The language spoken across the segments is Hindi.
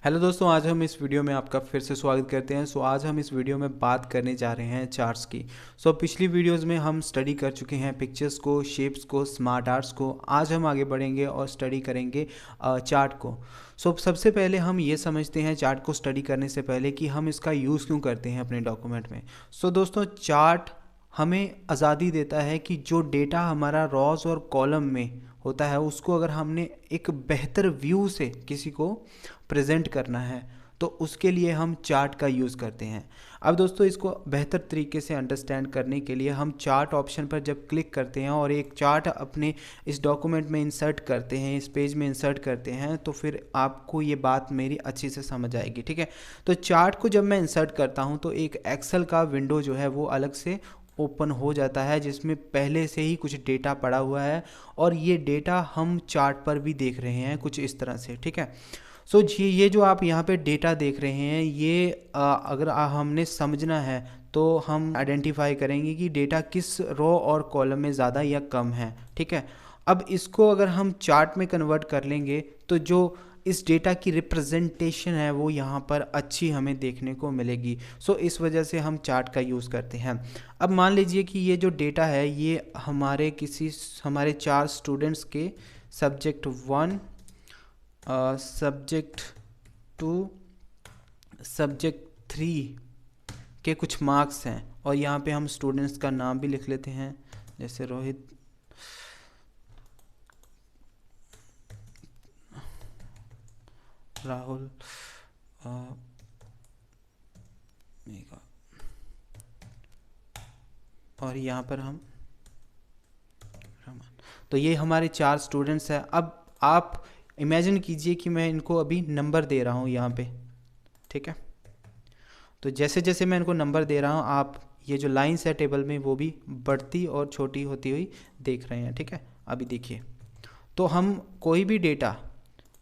हेलो दोस्तों, आज हम इस वीडियो में आपका फिर से स्वागत करते हैं। आज हम इस वीडियो में बात करने जा रहे हैं चार्ट्स की। पिछली वीडियोस में हम स्टडी कर चुके हैं पिक्चर्स को, शेप्स को, स्मार्ट आर्ट्स को। आज हम आगे बढ़ेंगे और स्टडी करेंगे चार्ट को। सबसे पहले हम ये समझते हैं चार्ट को स्टडी करने से पहले कि हम इसका यूज़ क्यों करते हैं अपने डॉक्यूमेंट में। दोस्तों, चार्ट हमें आज़ादी देता है कि जो डेटा हमारा रॉज और कॉलम में होता है उसको अगर हमने एक बेहतर व्यू से किसी को प्रेजेंट करना है तो उसके लिए हम चार्ट का यूज़ करते हैं। अब दोस्तों, इसको बेहतर तरीके से अंडरस्टैंड करने के लिए हम चार्ट ऑप्शन पर जब क्लिक करते हैं और एक चार्ट अपने इस डॉक्यूमेंट में इंसर्ट करते हैं, इस पेज में इंसर्ट करते हैं, तो फिर आपको ये बात मेरी अच्छी से समझ आएगी। ठीक है, तो चार्ट को जब मैं इंसर्ट करता हूँ तो एक एक्सेल का विंडो जो है वो अलग से ओपन हो जाता है जिसमें पहले से ही कुछ डेटा पड़ा हुआ है और ये डेटा हम चार्ट पर भी देख रहे हैं कुछ इस तरह से। ठीक है, जी, ये जो आप यहाँ पे डेटा देख रहे हैं ये अगर हमने समझना है तो हम आइडेंटिफाई करेंगे कि डेटा किस रो और कॉलम में ज़्यादा या कम है। ठीक है, अब इसको अगर हम चार्ट में कन्वर्ट कर लेंगे तो जो इस डेटा की रिप्रेजेंटेशन है वो यहाँ पर अच्छी हमें देखने को मिलेगी। इस वजह से हम चार्ट का यूज़ करते हैं। अब मान लीजिए कि ये जो डेटा है ये हमारे 4 स्टूडेंट्स के सब्जेक्ट 1, सब्जेक्ट 2, सब्जेक्ट 3 के कुछ मार्क्स हैं और यहाँ पे हम स्टूडेंट्स का नाम भी लिख लेते हैं, जैसे रोहित, राहुल, मेघा, और यहाँ पर हम रमन। तो ये हमारे 4 स्टूडेंट्स हैं। अब आप इमेजिन कीजिए कि मैं इनको अभी नंबर दे रहा हूँ यहाँ पे। ठीक है, तो जैसे जैसे मैं इनको नंबर दे रहा हूँ आप ये जो लाइन्स है टेबल में वो भी बढ़ती और छोटी होती हुई देख रहे हैं। ठीक है, अभी देखिए, तो हम कोई भी डेटा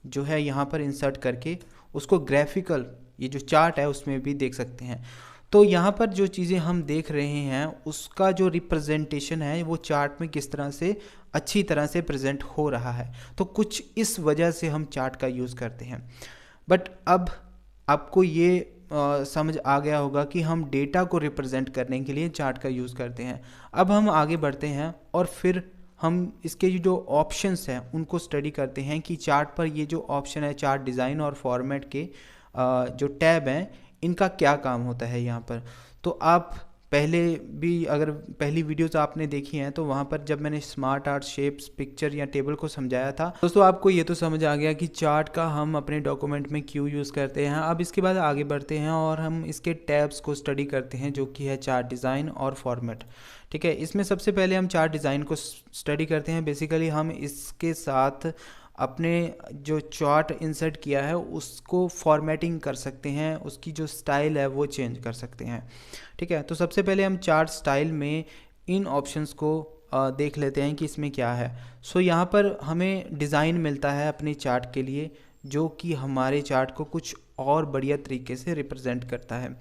जो है यहाँ पर इंसर्ट करके उसको ग्राफिकल, ये जो चार्ट है उसमें भी देख सकते हैं। तो यहाँ पर जो चीज़ें हम देख रहे हैं उसका जो रिप्रेजेंटेशन है वो चार्ट में किस तरह से अच्छी तरह से प्रेजेंट हो रहा है, तो कुछ इस वजह से हम चार्ट का यूज़ करते हैं। बट अब आपको ये समझ आ गया होगा कि हम डेटा को रिप्रेजेंट करने के लिए चार्ट का यूज़ करते हैं। अब हम आगे बढ़ते हैं और फिर हम इसके जो ऑप्शंस हैं उनको स्टडी करते हैं कि चार्ट पर ये जो ऑप्शन है चार्ट डिज़ाइन और फॉर्मेट के जो टैब हैं इनका क्या काम होता है यहाँ पर। तो आप पहले भी अगर पहली वीडियोस आपने देखी हैं तो वहाँ पर जब मैंने स्मार्ट आर्ट, शेप्स, पिक्चर या टेबल को समझाया था दोस्तों, आपको ये तो समझ आ गया कि चार्ट का हम अपने डॉक्यूमेंट में क्यों यूज़ करते हैं। अब इसके बाद आगे बढ़ते हैं और हम इसके टैब्स को स्टडी करते हैं जो कि है चार्ट डिज़ाइन और फॉर्मेट। ठीक है, इसमें सबसे पहले हम चार्ट डिज़ाइन को स्टडी करते हैं। बेसिकली हम इसके साथ अपने जो चार्ट इंसर्ट किया है उसको फॉर्मेटिंग कर सकते हैं, उसकी जो स्टाइल है वो चेंज कर सकते हैं। ठीक है, तो सबसे पहले हम चार्ट स्टाइल में इन ऑप्शंस को देख लेते हैं कि इसमें क्या है। यहाँ पर हमें डिज़ाइन मिलता है अपने चार्ट के लिए जो कि हमारे चार्ट को कुछ और बढ़िया तरीके से रिप्रेजेंट करता है।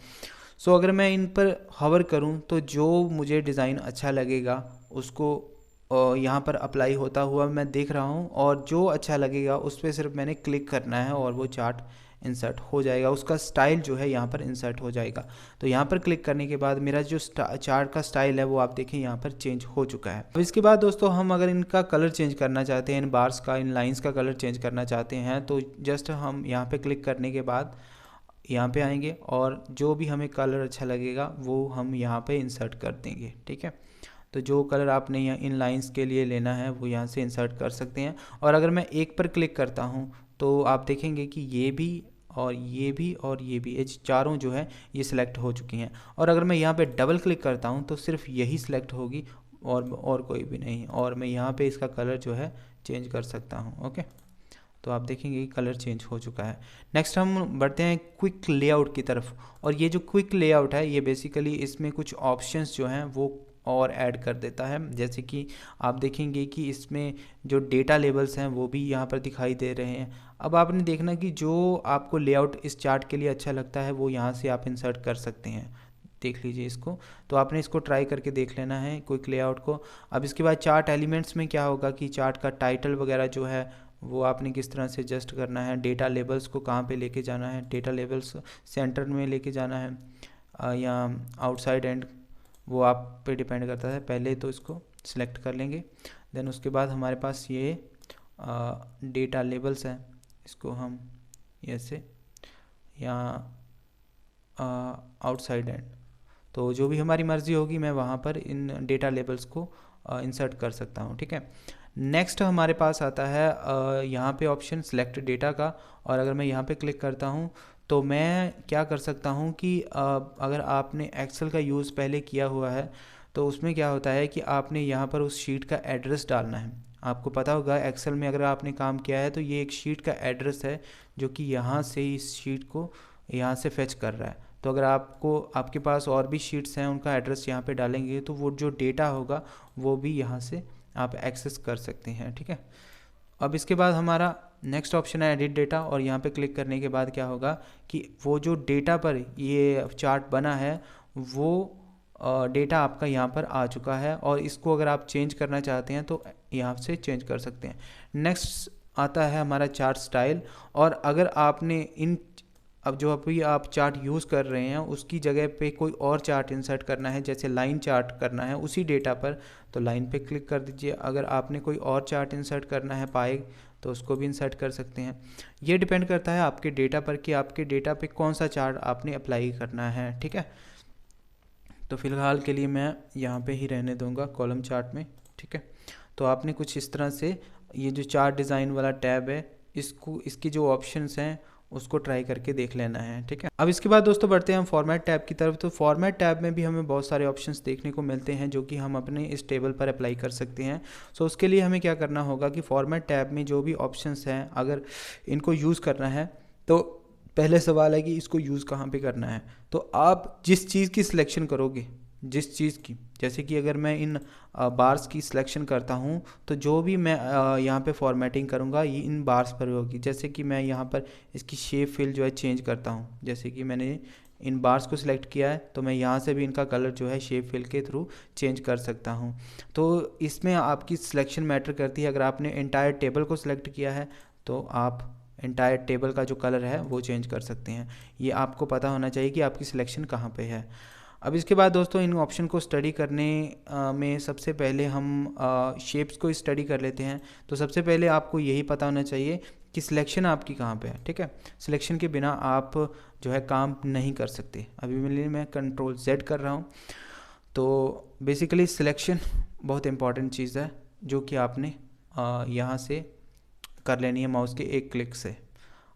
अगर मैं इन पर हवर करूं तो जो मुझे डिज़ाइन अच्छा लगेगा उसको यहाँ पर अप्लाई होता हुआ मैं देख रहा हूँ और जो अच्छा लगेगा उस पर सिर्फ मैंने क्लिक करना है और वो चार्ट इंसर्ट हो जाएगा, उसका स्टाइल जो है यहाँ पर इंसर्ट हो जाएगा। तो यहाँ पर क्लिक करने के बाद मेरा जो चार्ट का स्टाइल है वो आप देखें यहाँ पर चेंज हो चुका है। अब इसके बाद दोस्तों हम अगर इनका कलर चेंज करना चाहते हैं, इन बार्स का, इन लाइंस का कलर चेंज करना चाहते हैं तो जस्ट हम यहाँ पर क्लिक करने के बाद यहाँ पे आएंगे और जो भी हमें कलर अच्छा लगेगा वो हम यहाँ पे इंसर्ट कर देंगे। ठीक है, तो जो कलर आपने यहाँ इन लाइंस के लिए लेना है वो यहाँ से इंसर्ट कर सकते हैं। और अगर मैं एक पर क्लिक करता हूँ तो आप देखेंगे कि ये भी और ये भी और ये भी, ये चारों जो है ये सिलेक्ट हो चुकी हैं। और अगर मैं यहाँ पे डबल क्लिक करता हूँ तो सिर्फ यही सिलेक्ट होगी और कोई भी नहीं, और मैं यहाँ पे इसका कलर जो है चेंज कर सकता हूँ। ओके, तो आप देखेंगे कि कलर चेंज हो चुका है। नेक्स्ट हम बढ़ते हैं क्विक लेआउट की तरफ। और ये जो क्विक लेआउट है ये बेसिकली इसमें कुछ ऑप्शंस जो हैं वो और ऐड कर देता है। जैसे कि आप देखेंगे कि इसमें जो डेटा लेबल्स हैं वो भी यहाँ पर दिखाई दे रहे हैं। अब आपने देखना कि जो आपको लेआउट इस चार्ट के लिए अच्छा लगता है वो यहाँ से आप इंसर्ट कर सकते हैं। देख लीजिए इसको, तो आपने इसको ट्राई करके देख लेना है क्विक लेआउट को। अब इसके बाद चार्ट एलिमेंट्स में क्या होगा कि चार्ट का टाइटल वगैरह जो है वो आपने किस तरह से एडजस्ट करना है, डेटा लेबल्स को कहाँ पे लेके जाना है, डेटा लेबल्स सेंटर में लेके जाना है या आउटसाइड एंड, वो आप पे डिपेंड करता है। पहले तो इसको सिलेक्ट कर लेंगे, देन उसके बाद हमारे पास ये डेटा लेबल्स हैं, इसको हम ऐसे या आउटसाइड एंड, तो जो भी हमारी मर्ज़ी होगी मैं वहाँ पर इन डेटा लेबल्स को इंसर्ट कर सकता हूँ, ठीक है। नेक्स्ट हमारे पास आता है यहाँ पे ऑप्शन सिलेक्ट डेटा का, और अगर मैं यहाँ पे क्लिक करता हूँ तो मैं क्या कर सकता हूँ कि अगर आपने एक्सेल का यूज़ पहले किया हुआ है तो उसमें क्या होता है कि आपने यहाँ पर उस शीट का एड्रेस डालना है। आपको पता होगा एक्सेल में अगर आपने काम किया है तो ये एक शीट का एड्रेस है जो कि यहाँ से इस शीट को यहाँ से फेच कर रहा है। तो अगर आपके पास और भी शीट्स हैं उनका एड्रेस यहाँ पे डालेंगे तो वो जो डेटा होगा वो भी यहाँ से आप एक्सेस कर सकते हैं, ठीक है। अब इसके बाद हमारा नेक्स्ट ऑप्शन है एडिट डेटा, और यहाँ पे क्लिक करने के बाद क्या होगा कि वो जो डेटा पर ये चार्ट बना है वो डेटा आपका यहाँ पर आ चुका है, और इसको अगर आप चेंज करना चाहते हैं तो यहाँ से चेंज कर सकते हैं। नेक्स्ट आता है हमारा चार्ट स्टाइल, और अगर आपने अब जो अभी आप चार्ट यूज़ कर रहे हैं उसकी जगह पे कोई और चार्ट इंसर्ट करना है, जैसे लाइन चार्ट करना है उसी डेटा पर, तो लाइन पे क्लिक कर दीजिए। अगर आपने कोई और चार्ट इंसर्ट करना है पाए तो उसको भी इंसर्ट कर सकते हैं। ये डिपेंड करता है आपके डेटा पर कि आपके डेटा पे कौन सा चार्ट आपने अप्लाई करना है, ठीक है। तो फ़िलहाल के लिए मैं यहाँ पे ही रहने दूँगा कॉलम चार्ट में, ठीक है। तो आपने कुछ इस तरह से ये जो चार्ट डिज़ाइन वाला टैब है इसकी जो ऑप्शंस हैं उसको ट्राई करके देख लेना है, ठीक है। अब इसके बाद दोस्तों बढ़ते हैं हम फॉर्मेट टैब की तरफ। तो फॉर्मेट टैब में भी हमें बहुत सारे ऑप्शंस देखने को मिलते हैं जो कि हम अपने इस टेबल पर अप्लाई कर सकते हैं। सो उसके लिए हमें क्या करना होगा कि फॉर्मेट टैब में जो भी ऑप्शंस हैं अगर इनको यूज़ करना है तो पहले सवाल है कि इसको यूज़ कहाँ पे करना है। तो आप जिस चीज़ की सिलेक्शन करोगे, जिस चीज़ की, जैसे कि अगर मैं इन बार्स की सिलेक्शन करता हूँ तो जो भी मैं यहाँ पे फॉर्मेटिंग करूँगा ये इन बार्स पर होगी। जैसे कि मैं यहाँ पर इसकी शेप फिल जो है चेंज करता हूँ, जैसे कि मैंने इन बार्स को सिलेक्ट किया है तो मैं यहाँ से भी इनका कलर जो है शेप फिल के थ्रू चेंज कर सकता हूँ। तो इसमें आपकी सिलेक्शन मैटर करती है। अगर आपने एंटायर टेबल को सिलेक्ट किया है तो आप एंटायर टेबल का जो कलर है वो चेंज कर सकते हैं। ये आपको पता होना चाहिए कि आपकी सिलेक्शन कहाँ पे है। अब इसके बाद दोस्तों इन ऑप्शन को स्टडी करने में सबसे पहले हम शेप्स को स्टडी कर लेते हैं। तो सबसे पहले आपको यही पता होना चाहिए कि सिलेक्शन आपकी कहाँ पे है, ठीक है। सिलेक्शन के बिना आप जो है काम नहीं कर सकते। अभी मैं कंट्रोल Z कर रहा हूँ। तो बेसिकली सिलेक्शन बहुत इंपॉर्टेंट चीज़ है जो कि आपने यहाँ से कर लेनी है माउस के एक क्लिक से।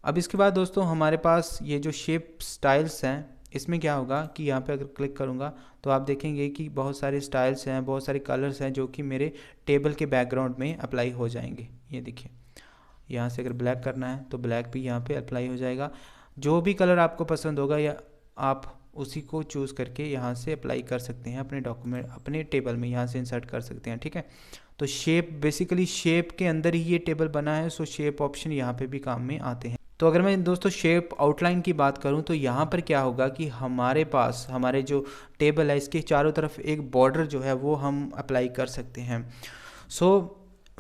अब इसके बाद दोस्तों हमारे पास ये जो शेप स्टाइल्स हैं इसमें क्या होगा कि यहाँ पे अगर क्लिक करूँगा तो आप देखेंगे कि बहुत सारे स्टाइल्स हैं, बहुत सारे कलर्स हैं जो कि मेरे टेबल के बैकग्राउंड में अप्लाई हो जाएंगे। ये देखिए, यहाँ से अगर ब्लैक करना है तो ब्लैक भी यहाँ पे अप्लाई हो जाएगा। जो भी कलर आपको पसंद होगा या आप उसी को चूज़ करके यहाँ से अप्लाई कर सकते हैं अपने डॉक्यूमेंट, अपने टेबल में यहाँ से इंसर्ट कर सकते हैं, ठीक है। तो शेप, बेसिकली शेप के अंदर ही ये टेबल बना है, सो शेप ऑप्शन यहाँ पे भी काम में आते हैं। तो अगर मैं दोस्तों शेप आउटलाइन की बात करूं तो यहाँ पर क्या होगा कि हमारे पास हमारे जो टेबल है इसके चारों तरफ एक बॉर्डर जो है वो हम अप्लाई कर सकते हैं। सो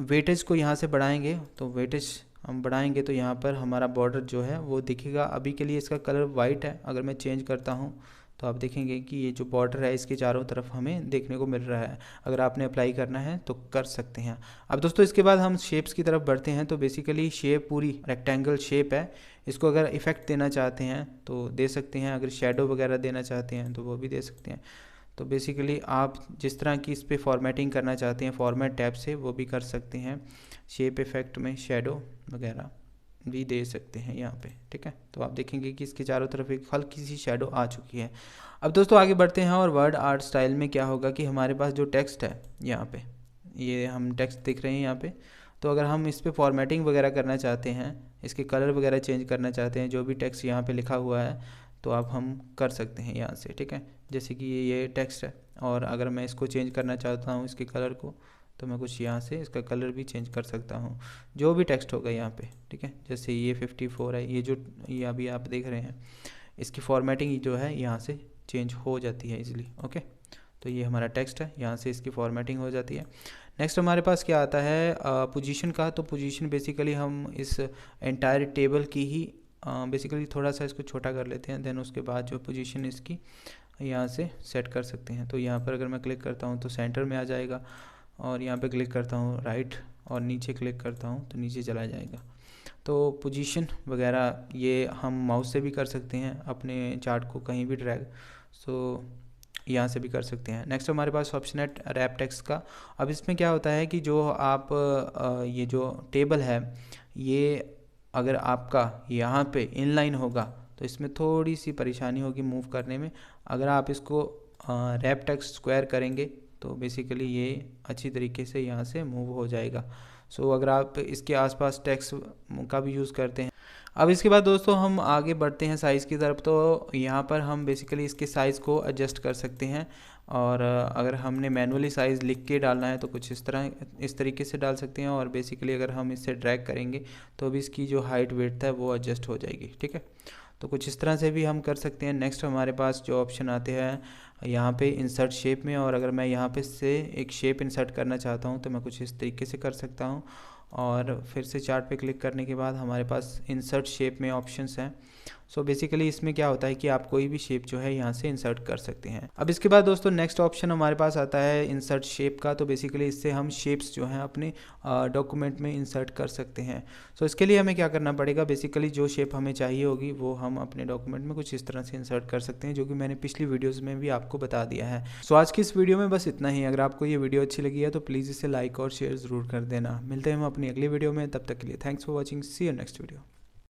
वेटेज को यहाँ से बढ़ाएंगे, तो वेटेज हम बढ़ाएंगे तो यहाँ पर हमारा बॉर्डर जो है वो दिखेगा। अभी के लिए इसका कलर वाइट है, अगर मैं चेंज करता हूँ तो आप देखेंगे कि ये जो बॉर्डर है इसके चारों तरफ हमें देखने को मिल रहा है। अगर आपने अप्लाई करना है तो कर सकते हैं। अब दोस्तों इसके बाद हम शेप्स की तरफ बढ़ते हैं। तो बेसिकली शेप पूरी रेक्टेंगल शेप है, इसको अगर इफ़ेक्ट देना चाहते हैं तो दे सकते हैं, अगर शेडो वगैरह देना चाहते हैं तो वो भी दे सकते हैं। तो बेसिकली आप जिस तरह की इस पर फॉर्मेटिंग करना चाहते हैं फॉर्मेट टैब से वो भी कर सकते हैं। शेप इफ़ेक्ट में शेडो वगैरह भी दे सकते हैं यहाँ पे, ठीक है। तो आप देखेंगे कि इसके चारों तरफ एक हल्की सी शेडो आ चुकी है। अब दोस्तों आगे बढ़ते हैं और वर्ड आर्ट स्टाइल में क्या होगा कि हमारे पास जो टेक्स्ट है यहाँ पे, ये हम टेक्स्ट देख रहे हैं यहाँ पे, तो अगर हम इस पर फॉर्मेटिंग वगैरह करना चाहते हैं, इसके कलर वगैरह चेंज करना चाहते हैं, जो भी टेक्स्ट यहाँ पे लिखा हुआ है तो आप हम कर सकते हैं यहाँ से, ठीक है। जैसे कि ये टेक्स्ट है और अगर मैं इसको चेंज करना चाहता हूँ इसके कलर को तो मैं कुछ यहाँ से इसका कलर भी चेंज कर सकता हूँ, जो भी टेक्स्ट होगा यहाँ पे, ठीक है। जैसे ये 54 है, ये अभी आप देख रहे हैं, इसकी फॉर्मेटिंग जो है यहाँ से चेंज हो जाती है इजीली, ओके। तो ये हमारा टेक्स्ट है, यहाँ से इसकी फॉर्मेटिंग हो जाती है। नेक्स्ट हमारे पास क्या आता है पोजीशन का। तो पोजीशन बेसिकली हम इस एंटायर टेबल की ही बेसिकली थोड़ा सा इसको छोटा कर लेते हैं, देन उसके बाद जो पोजीशन इसकी यहाँ से सेट कर सकते हैं। तो यहाँ पर अगर मैं क्लिक करता हूँ तो सेंटर में आ जाएगा, और यहाँ पे क्लिक करता हूँ राइट और नीचे क्लिक करता हूँ तो नीचे चला जाएगा। तो पोजीशन वगैरह ये हम माउस से भी कर सकते हैं, अपने चार्ट को कहीं भी ड्रैग, सो यहाँ से भी कर सकते हैं। नेक्स्ट हमारे पास ऑप्शन है रैप टेक्स्ट का। अब इसमें क्या होता है कि जो आप ये जो टेबल है ये अगर आपका यहाँ पे इनलाइन होगा तो इसमें थोड़ी सी परेशानी होगी मूव करने में। अगर आप इसको रैप टेक्स्ट स्क्वायर करेंगे तो बेसिकली ये अच्छी तरीके से यहाँ से मूव हो जाएगा। सो अगर आप इसके आसपास टेक्स्ट का भी यूज़ करते हैं। अब इसके बाद दोस्तों हम आगे बढ़ते हैं साइज़ की तरफ। तो यहाँ पर हम बेसिकली इसके साइज़ को एडजस्ट कर सकते हैं, और अगर हमने मैनुअली साइज़ लिख के डालना है तो कुछ इस तरीके से डाल सकते हैं, और बेसिकली अगर हम इससे ड्रैग करेंगे तो भी इसकी जो हाइट वेट है वो एडजस्ट हो जाएगी। ठीक है, तो कुछ इस तरह से भी हम कर सकते हैं। नेक्स्ट हमारे पास जो ऑप्शन आते हैं यहाँ पे इंसर्ट शेप में, और अगर मैं यहाँ पे से एक शेप इंसर्ट करना चाहता हूँ तो मैं कुछ इस तरीके से कर सकता हूँ, और फिर से चार्ट पे क्लिक करने के बाद हमारे पास इंसर्ट शेप में ऑप्शंस हैं। सो बेसिकली इसमें क्या होता है कि आप कोई भी शेप जो है यहाँ से इंसर्ट कर सकते हैं। अब इसके बाद दोस्तों नेक्स्ट ऑप्शन हमारे पास आता है इंसर्ट शेप का। तो बेसिकली इससे हम शेप्स जो हैं अपने डॉक्यूमेंट में इंसर्ट कर सकते हैं। सो इसके लिए हमें क्या करना पड़ेगा, बेसिकली जो शेप हमें चाहिए होगी वो हम अपने डॉक्यूमेंट में कुछ इस तरह से इंसर्ट कर सकते हैं, जो कि मैंने पिछली वीडियोज़ में भी आपको बता दिया है। सो आज की इस वीडियो में बस इतना ही। अगर आपको ये वीडियो अच्छी लगी है तो प्लीज़ इसे लाइक और शेयर ज़रूर कर देना। मिलते हैं हम अपनी अगली वीडियो में, तब तक के लिए thanks for watching, see you next video.